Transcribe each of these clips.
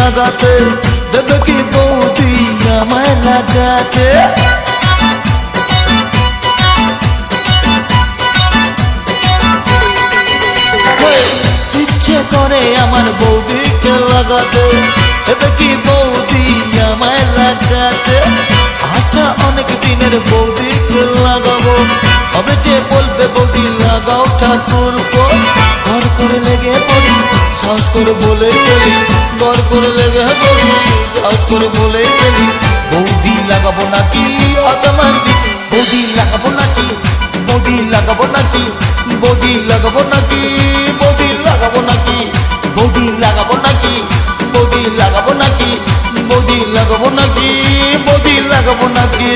লাগাতে দেবে কি বৌদি আমায় লাগাতে ইচ্ছে করে আমার বৌদিকে লাগাতে দেবে কি বৌদি আমায় লাগাতে আশা অনেক দিনের বৌদিকে লাগাবো হবে যে বলবে বৌদি লাগাও ঠাকুর ঘর করে লেগে পড়ি সাহস করে বলেই ফেলি ঘর করে লেগে পড়ি সাহস করে বলেই ফেলি বৌদি লাগাবো নাকি আতমান্দি বৌদি লাগাবো নাকি বৌদি লাগাবো নাকি বৌদি লাগাবো নাকি বৌদি লাগাবো নাকি বৌদি লাগাবো নাকি বৌদি লাগাবো নাকি বৌদি লাগাবো নাকি বৌদি লাগাবো নাকি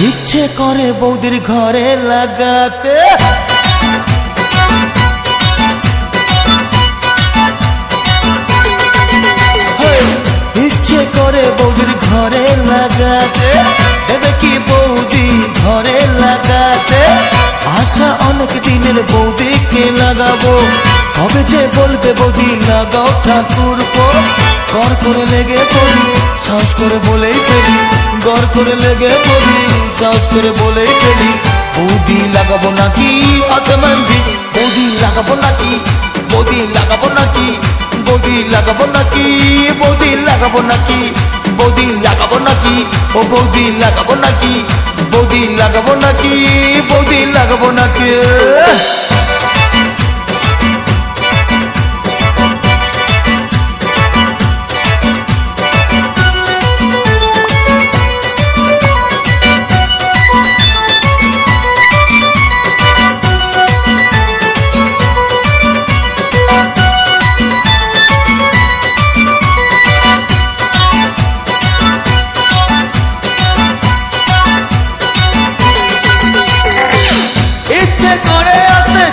ইচ্ছে করে বৌদির ঘরে লাগাতে ইচ্ছে করে বৌদির ঘরে লাগাতে দেবে কি বৌদি ঘরে লাগাতে আশা অনেক দিনের বৌদিকে লাগাবো হবে যে বলবে বৌদি লাগাও ঠাকুর ঘর করে লেগে পড়ি সাহস করে বলেই ফেলি ঘর করে লেগে পড়ি সাহস করে বলেই ফেলি বৌদি লাগাবো নাকি আতমান্দি বৌদি লাগাবো নাকি বৌদি লাগাবো নাকি বৌদি লাগাবো নাকি বৌদি লাগাবো নাকি বৌদি লাগাবো নাকি ও বৌদি লাগাবো নাকি বৌদি লাগাবো নাকি বৌদি লাগাবো নাকি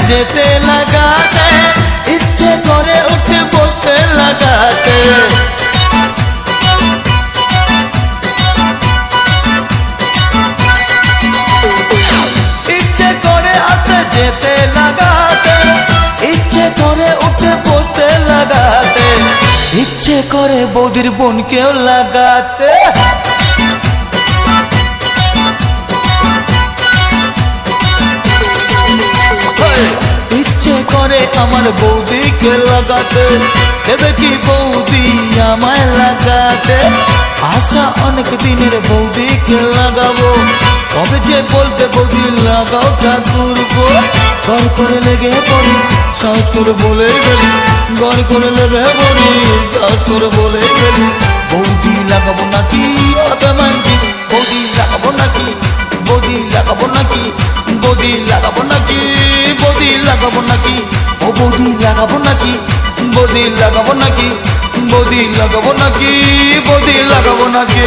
যেতে লাগাতে ইচ্ছে করে উঠে বসতে লাগাতে ইচ্ছে করে আসতে যেতে লাগাতে ইচ্ছে করে উঠে বসতে লাগাতে ইচ্ছে করে বৌদির বোনকেও লাগাতে ইচ্ছে করে আমার বৌদিকে লাগাতে দেবে কি বৌদি আমায় লাগাতে আশা অনেক দিনের বৌদিকে লাগাবো কবে যে বলবে বৌদি লাগাও ঠাকুর ঘর করে লেগে পড়ি সাহস করে বলে গেলি ঘর করে লেগে পড়ি সাহস করে বলে গেলি বৌদি লাগাবো নাকি আতমান্দি বৌদি লাগাবো নাকি বৌদি লাগাবো নাকি বৌদি লাগাবো নাকি বৌদি লাগাবো নাকি ও বৌদি লাগাবো নাকি বৌদি লাগাবো নাকি বৌদি লাগাবো নাকি বৌদি লাগাবো নাকি